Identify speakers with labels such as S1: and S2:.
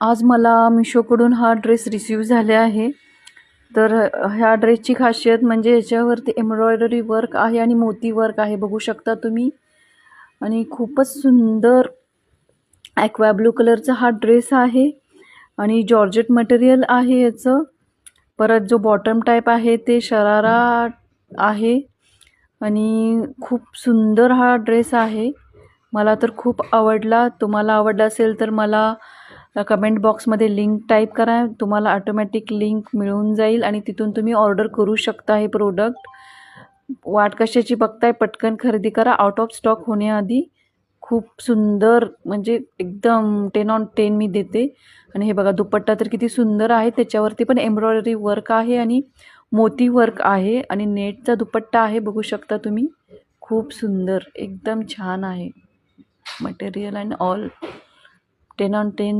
S1: आज मला मिशोकडून हा ड्रेस रिसीव झाले आहे. तर ह्या ड्रेसची खासियत म्हणजे याच्यावरती एम्ब्रॉयडरी वर्क आहे आणि मोती वर्क आहे, बघू शकता तुम्ही. आणि खूपच सुंदर ॲक्वा ब्लू कलरचा हा ड्रेस आहे आणि जॉर्जेट मटेरियल आहे याचं. परत जो बॉटम टाईप आहे ते शरारा आहे आणि खूप सुंदर हा ड्रेस आहे. मला तर खूप आवडला. तुम्हाला आवडला असेल तर मला कमेंट बॉक्समध्ये लिंक टाईप करा. तुम्हाला ऑटोमॅटिक लिंक मिळून जाईल आणि तिथून तुम्ही ऑर्डर करू शकता हे प्रोडक्ट. वाट कशाची बघताय, पटकन खरेदी करा आउट ऑफ स्टॉक होण्याआधी. खूप सुंदर म्हणजे एकदम 10 ऑन 10 मी देते. आणि हे बघा दुपट्टा तर किती सुंदर आहे, त्याच्यावरती पण एम्ब्रॉयडरी वर्क आहे आणि मोती वर्क आहे आणि नेटचा दुपट्टा आहे, बघू शकता तुम्ही. खूप सुंदर एकदम छान आहे मटेरियल आणि ऑल 10 ऑन 10